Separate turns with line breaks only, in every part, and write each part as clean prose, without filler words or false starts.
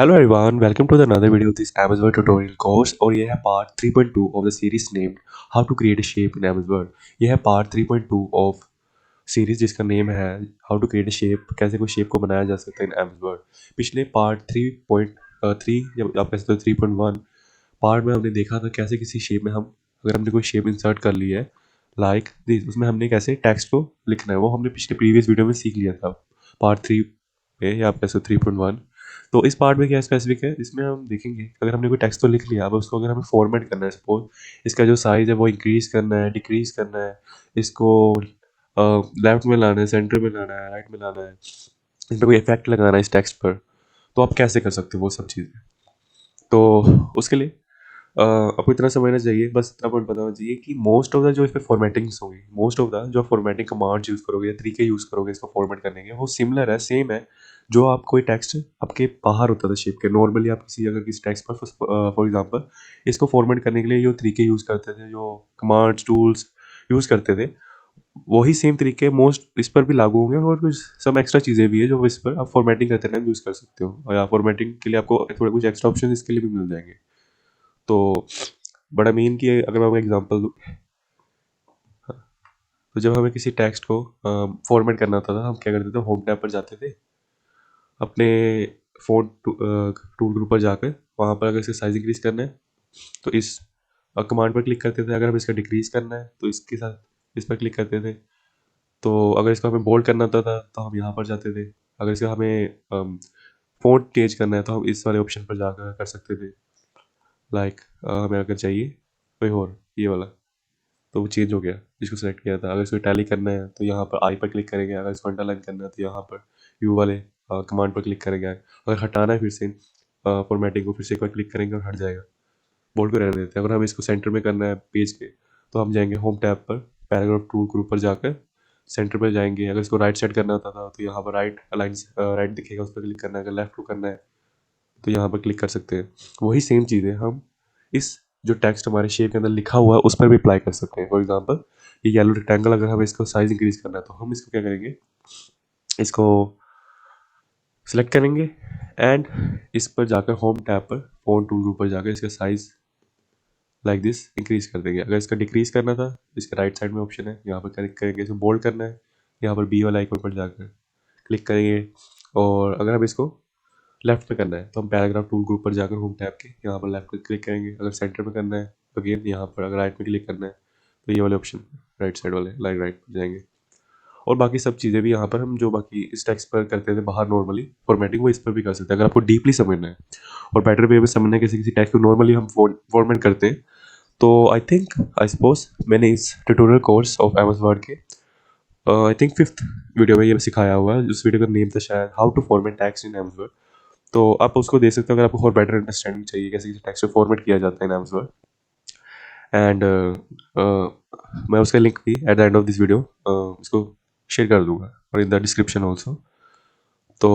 Hello everyone, welcome to another video of this Amazon tutorial course और ये है part 3.2 of the series named How to create a shape in Amazon। ये है part 3.2 of series जिसका name है How to create a shape, कैसे कोई shape को बनाया जा सकता है इन Amazon। पिछले पार्ट 3.3 या आप कह सकते हो 3.1 पार्ट में हमने देखा था कैसे किसी शेप में हम अगर हमने कोई शेप इंसर्ट कर ली है लाइक दिस, उसमें हमने कैसे टेक्स्ट को लिखना है वो हमने पिछले प्रीवियस वीडियो में सीख लिया था पार्ट 3 में या आप कह सकते हो 3.1। तो इस पार्ट में क्या स्पेसिफिक है, इसमें हम देखेंगे अगर हमने कोई टेक्स्ट तो लिख लिया, अब उसको अगर हमें फॉर्मेट करना है, सपोज इसका जो साइज़ है वो इंक्रीज़ करना है, डिक्रीज़ करना है, इसको लेफ्ट में लाना है, सेंटर में लाना है, राइट में लाना है, इस पर कोई इफेक्ट लगाना है इस टेक्स्ट पर, तो आप कैसे कर सकते हो वो सब चीज़ें। तो उसके लिए आपको इतना समझना चाहिए, बस इतना पॉइंट बताना चाहिए कि मोस्ट ऑफ द जो इस पर फॉर्मेटिंग्स होंगी, मोस्ट ऑफ द जो फॉर्मेटिंग कमांड्स यूज़ करोगे या तरीके यूज़ करोगे इसको फॉर्मेट करने के, वो सिमिलर है, सेम है जो आप कोई टेक्स्ट आपके बाहर होता था शेप के। नॉर्मली आप किसी अगर किसी टेक्स्ट पर फॉर एग्जांपल इसको फॉर्मेट करने के लिए जो तरीके यूज़ करते थे, जो कमांड्स टूल्स यूज़ करते थे, वही सेम तरीके मोस्ट इस पर भी लागू होंगे और कुछ सम एक्स्ट्रा चीज़ें भी है जो इस पर आप फॉर्मेटिंग करते टाइम यूज़ कर सकते हो, और या फॉर्मेटिंग के लिए आपको थोड़ा कुछ एक्स्ट्रा ऑप्शन इसके लिए भी मिल जाएंगे। तो बड़ा मीन कि अगर मैं आपको एग्जांपल दूँ, तो जब हमें किसी टेक्स्ट को फॉर्मेट करना होता था, हम क्या करते थे, होम टैब पर जाते थे, अपने फ़ोन टूल ग्रुप पर जाकर वहाँ पर अगर इसका साइज़ इंक्रीज़ करना है तो इस कमांड पर क्लिक करते थे, अगर हम इसका डिक्रीज़ करना है तो इसके साथ इस पर क्लिक करते थे, तो अगर इसको हमें बोल्ड करना होता था तो हम यहाँ पर जाते थे, अगर इसका हमें फ़ॉन्ट चेंज करना है तो हम इस वाले ऑप्शन पर जाकर कर सकते थे। लाइक हमें अगर चाहिए कोई और ये वाला, तो वो चेंज हो गया जिसको सेलेक्ट किया था, अगर इसको टैली करना है तो यहाँ पर आई पर क्लिक करेंगे, अगर इसको अंडरलाइन करना है तो यहाँ पर यू वाले कमांड पर क्लिक करेंगे, अगर हटाना है फिर से फॉर्मेटिंग को फिर से एक बार क्लिक करेंगे और हट जाएगा, बोल्ड को रहने देते हैं। अगर हमें इसको सेंटर में करना है पेज के, तो हम जाएंगे होम टैब पर, पैराग्राफ टूल ग्रुप पर जाकर सेंटर पर जाएंगे, अगर इसको राइट साइड करना होता था तो यहाँ पर राइट अलाइन राइट दिखेगा, उस पर क्लिक करना है, अगर लेफ्ट को करना है तो यहाँ पर क्लिक कर सकते हैं। वही सेम चीज़ें हम इस जो टेक्स्ट हमारे शेप के अंदर लिखा हुआ है उस पर भी अप्लाई कर सकते हैं। फॉर एग्जांपल ये येलो रेक्टेंगल, अगर हमें इसको साइज इंक्रीज करना है तो हम इसको क्या करेंगे, इसको सिलेक्ट करेंगे एंड इस पर जाकर होम टैब पर फोन टूल ग्रुप पर जाकर इसका साइज लाइक दिस इंक्रीज कर देंगे। अगर इसका डिक्रीज करना था, इसके राइट साइड में ऑप्शन है, यहाँ पर क्लिक करेंगे, इसको बोल्ड करना है, यहाँ पर बी वाला आइकन पर जाकर क्लिक करेंगे, और अगर हम इसको लेफ्ट में करना है तो हम पैराग्राफ टूल ग्रुप पर जाकर होम टैब के यहाँ पर लेफ्ट पे क्लिक करेंगे, अगर सेंटर में करना है तो अगेन यहाँ पर, अगर राइट में क्लिक करना है तो ये वाले ऑप्शन राइट साइड वाले लाइक राइट पर जाएंगे। और बाकी सब चीज़ें भी यहाँ पर हम जो बाकी इस टेक्स्ट पर करते थे बाहर नॉर्मली फॉर्मेटिंग, वो इस पर भी कर सकते हैं अगर आपको डीपली समझना है और बेटर वे में समझना है। किसी किसी टेक्स्ट को नॉर्मली हम फॉर्मेट करते हैं, तो आई सपोज मैंने इस tutorial course of MS word के आई थिंक 5th वीडियो में ये सिखाया हुआ है, उस वीडियो का नेम था शायद how to format text in MS Word. तो आप उसको देख सकते हो अगर आपको और बेटर अंडरस्टैंडिंग चाहिए कैसे किसी टेक्स्ट को फॉर्मेट किया जाता है इन एम्स वर्ड। एंड मैं उसका लिंक भी at the end of this video इसको शेयर कर दूंगा और इन द डिस्क्रिप्शन ऑल्सो। तो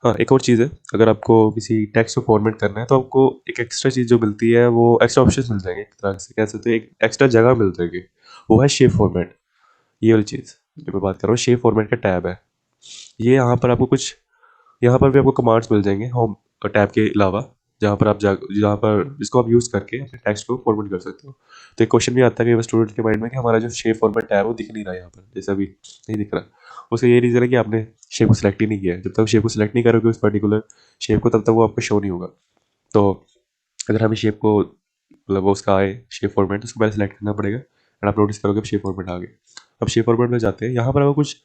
हाँ, एक और चीज़ है, अगर आपको किसी टेक्स्ट को फॉर्मेट करना है तो आपको एक एक्स्ट्रा चीज़ जो मिलती है, वो एक्स्ट्रा ऑप्शन मिल जाएंगे, एक तरह से कह सकते हैं एक एक्स्ट्रा जगह मिल जाएगी, वो है शेप फॉर्मेट। ये वाली चीज़ जो मैं बात कर रहा हूँ, शेप फॉर्मेट का टैब है ये। यहाँ पर आपको कुछ, यहाँ पर भी आपको कमांड्स मिल जाएंगे होम टैब के अलावा, जहाँ पर आप जहाँ पर इसको आप यूज़ करके अपने टेक्स्ट को फॉर्मेट कर सकते हो। तो एक क्वेश्चन भी आता है कि स्टूडेंट के माइंड में कि हमारा जो शेप फॉर्मेट टैब है वो दिख नहीं रहा है यहाँ पर, जैसे अभी नहीं दिख रहा। उसका ये रीज़न है कि आपने शेप को सिलेक्ट ही नहीं किया है। जब तक शेप को सिलेक्ट नहीं करोगे उस पर्टिकुलर शेप को, तब तक वो आपको शो नहीं होगा। तो अगर हमें शेप को मतलब वो उसका आए शेप फॉर्मेट, उसको पहले सेलेक्ट करना पड़ेगा एंड आप नोटिस करोगे शेप फॉर्मेट आ गए। अब शेप फॉर्मेट में जाते हैं, यहाँ पर आपको कुछ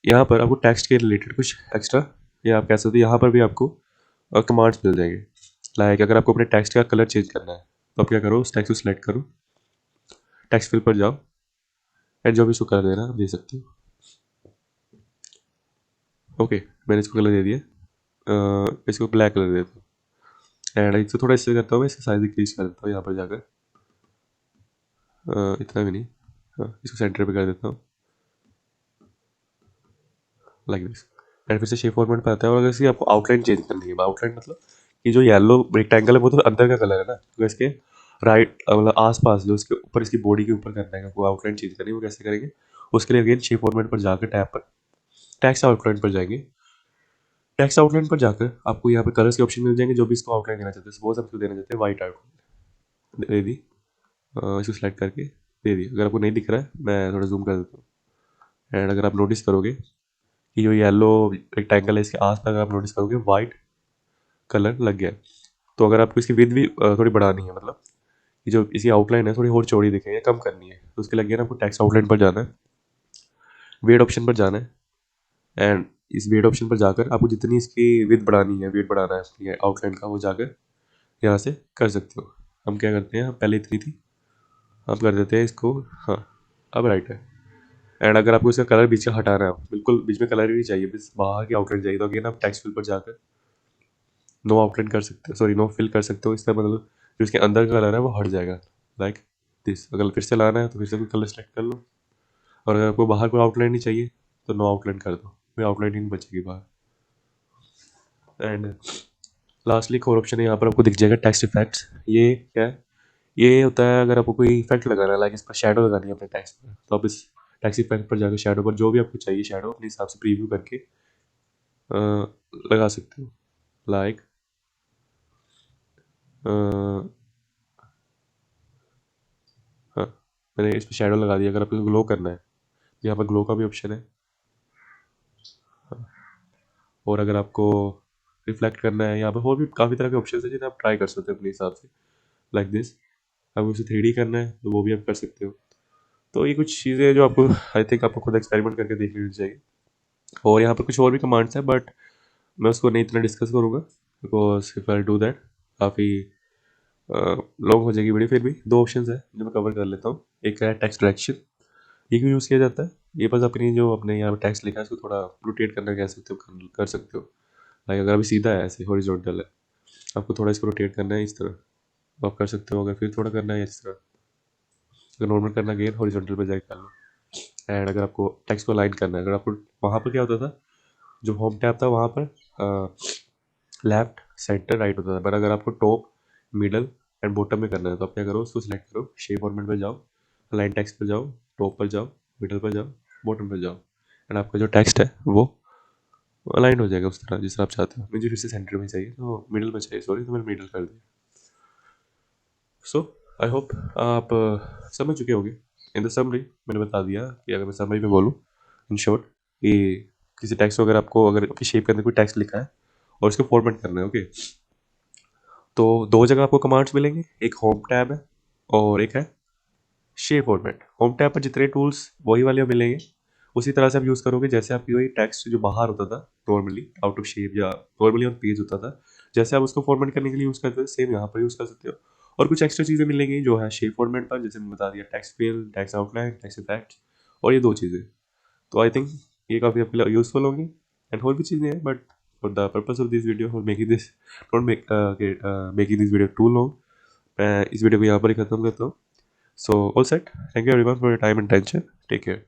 यहाँ पर आपको टेक्स्ट के रिलेटेड कुछ एक्स्ट्रा, या आप कह सकते हो यहाँ पर भी आपको कमांड्स मिल जाएंगे। लाइक अगर आपको अपने टेक्स्ट का कलर चेंज करना है तो आप क्या करो, उस टेक्स्ट को सिलेक्ट करो, टेक्स्ट फिल पर जाओ एंड जो भी इसको कलर देना आप दे सकते हो। ओके, मैंने इसको कलर दे दिया, इसको ब्लैक कलर देता हूँ एंड इसको थोड़ा इससे करता हूँ, मैं इसका साइज इंक्रीज कर देता हूँ यहाँ पर जाकर, इतना भी नहीं, इसको सेंटर पे कर देता हूँ लाइक दिस एंड फिर से शेप फॉर्मेट पे आता है। और अगर इसकी आपको आउटलाइन चेंज करनी है, आउटलाइन मतलब कि जो येलो रेक्टेंगल है वो तो अंदर का कलर है ना, तो इसके राइट मतलब आसपास जो इसके ऊपर इसकी बॉडी के ऊपर करना है, आपको आउटलाइन चेंज करनी है, वो कैसे करेंगे, उसके लिए अगेन शेप फॉर्मेट पर जाकर टैब पर टेक्स्ट आउटलाइन पर जाएंगे, टेक्स्ट आउटलाइन पर जाकर आपको यहाँ पर कलर्स के ऑप्शन मिल जाएंगे, जो भी इसको आउटलाइन देना चाहते हैं। सपोज हम इसको देना चाहते हैं वाइट आउटलाइन, दे दी, इसको सेलेक्ट करके दे दी। अगर आपको नहीं दिख रहा है मैं थोड़ा जूम कर देता हूँ, एंड अगर आप नोटिस करोगे कि जो येलो रेक्टेंगल है इसके आस पास, अगर आप नोटिस करोगे वाइट कलर लग गया है। तो अगर आपको इसकी विड्थ भी थोड़ी बढ़ानी है, मतलब कि जो इसकी आउटलाइन है थोड़ी और चौड़ी दिखे या कम करनी है, तो उसके लगे ना आपको टेक्स्ट आउटलाइन पर जाना है, वेट ऑप्शन पर जाना है, एंड इस वेट ऑप्शन पर जाकर आपको जितनी इसकी विड्थ बढ़ानी है, वेट बढ़ाना है अपनी आउटलाइन का, वो जाकर यहाँ से कर सकते हो। हम क्या करते हैं, पहले इतनी थी, हम कर देते हैं इसको, हाँ अब राइट है। एंड अगर आपको इसका कलर बीच का हटाना है, बिल्कुल बीच में कलर ही नहीं चाहिए, बस बाहर की आउटलाइन चाहिए, तो अगेन आप टेक्स्ट फिल पर जाकर नो आउटलाइन कर सकते हो, सॉरी नो फिल कर सकते हो। इसका मतलब जो इसके अंदर का कलर है वो हट जाएगा, लाइक दिस। अगर फिर से लाना है तो फिर से कोई कलर सेलेक्ट कर लो, और अगर आपको बाहर कोई आउटलाइन नहीं चाहिए तो नो आउटलाइन कर दो, कोई आउटलाइन ही नहीं बचेगी बाहर। एंड लास्टली एक और ऑप्शन है, यहाँ पर आपको दिख जाएगा टेक्स्ट इफेक्ट्स। ये क्या है, ये होता है अगर आपको कोई इफेक्ट लगाना है, लाइक इस पर शेडो लगानी है अपने टेक्स्ट पर, तो आप इस टेक्स्ट इफेक्ट पर जाकर शेडो पर जो भी आपको चाहिए शेडो अपने हिसाब से प्रीव्यू करके लगा सकते हो। लाइक हाँ, मैंने इस पर शेडो लगा दिया। अगर आपको ग्लो करना है, यहाँ पर ग्लो का भी ऑप्शन है। और अगर आपको रिफ्लेक्ट करना है, यहाँ पर और भी काफ़ी तरह के ऑप्शन है जिन्हें आप ट्राई कर सकते हो अपने हिसाब से, लाइक दिस। आपको उसे 3D करना है तो वो भी आप कर सकते हो। तो ये कुछ चीज़ें हैं जो आपको, आई थिंक आपको खुद एक्सपेरिमेंट करके देख लेनी चाहिए। और यहाँ पर कुछ और भी कमांड्स हैं, बट मैं उसको नहीं इतना डिस्कस करूँगा, because if I do that काफ़ी लॉन्ग हो जाएगी वीडियो। फिर भी दो ऑप्शन है जो मैं कवर कर लेता हूँ। एक है टेक्स्ट डायरेक्शन, ये क्यों यूज़ किया जाता है, ये बस अपनी जो अपने यहाँ पर टेक्स्ट लिखा है उसको थोड़ा रोटेट करना कह सकते हो, कर सकते हो। लाइक अगर अभी सीधा है, ऐसे हॉरिजॉन्टल है, आपको थोड़ा इसको रोटेट करना है इस तरह, तो आप कर सकते हो। अगर फिर थोड़ा करना है इस तरह, अगर नॉर्मल करना है हॉरिजॉन्टल पे जाके कर लो। एंड अगर आपको टेक्स्ट को अलाइन करना है, अगर आपको वहाँ पर क्या होता था, जो होम टैब था वहाँ पर लेफ्ट सेंटर राइट होता था, पर अगर आपको टॉप मिडल एंड बॉटम में करना है तो आप क्या करो, उसको सिलेक्ट करो, शेप फॉर्मेट पर जाओ, अलाइन टेक्स्ट पर जाओ, टॉप पर जाओ, मिडल पर जाओ, बॉटम पर जाओ, एंड आपका जो टेक्स्ट है वो अलाइन हो जाएगा उस तरह जिस तरह आप चाहते हो। मुझे फिर से सेंटर में चाहिए, तो मिडल में चाहिए, सॉरी, तो मैंने मिडल कर दिया। सो आई होप आप समझ चुके होंगे। इन द समरी मैंने बता दिया कि अगर मैं समरी में बोलूँ इन शॉर्ट, कि किसी टेक्स्ट को अगर आपको, अगर आपकी शेप के अंदर कोई टेक्स्ट लिखा है और उसको फॉर्मेट करना है, ओके, तो दो जगह आपको कमांड्स मिलेंगे, एक होम टैब है और एक है शेप फॉर्मेट। होम टैब पर जितने टूल्स वही वाले मिलेंगे, उसी तरह से आप यूज़ करोगे जैसे आपकी वही टेक्स्ट जो बाहर होता था नॉर्मली आउट ऑफ शेप या नॉर्मली ऑन पेज होता था, जैसे आप उसको फॉर्मेट करने के लिए यूज़ करते थे सेम यहाँ पर यूज़ कर सकते हो। और कुछ एक्स्ट्रा चीज़ें मिलेंगी जो है शेप फॉर्मेट पर, जैसे मैंने बता दिया text fill, text outline, text effect, और ये दो चीज़ें। तो आई थिंक ये काफ़ी आपके लिए यूज़फुल होंगी। एंड और भी चीज़ें हैं, but for the purpose of this video, for making this not making this video too long, मैं इस वीडियो को यहाँ पर ही खत्म करता हूँ। So all set, thank you everyone for your time and attention, take care.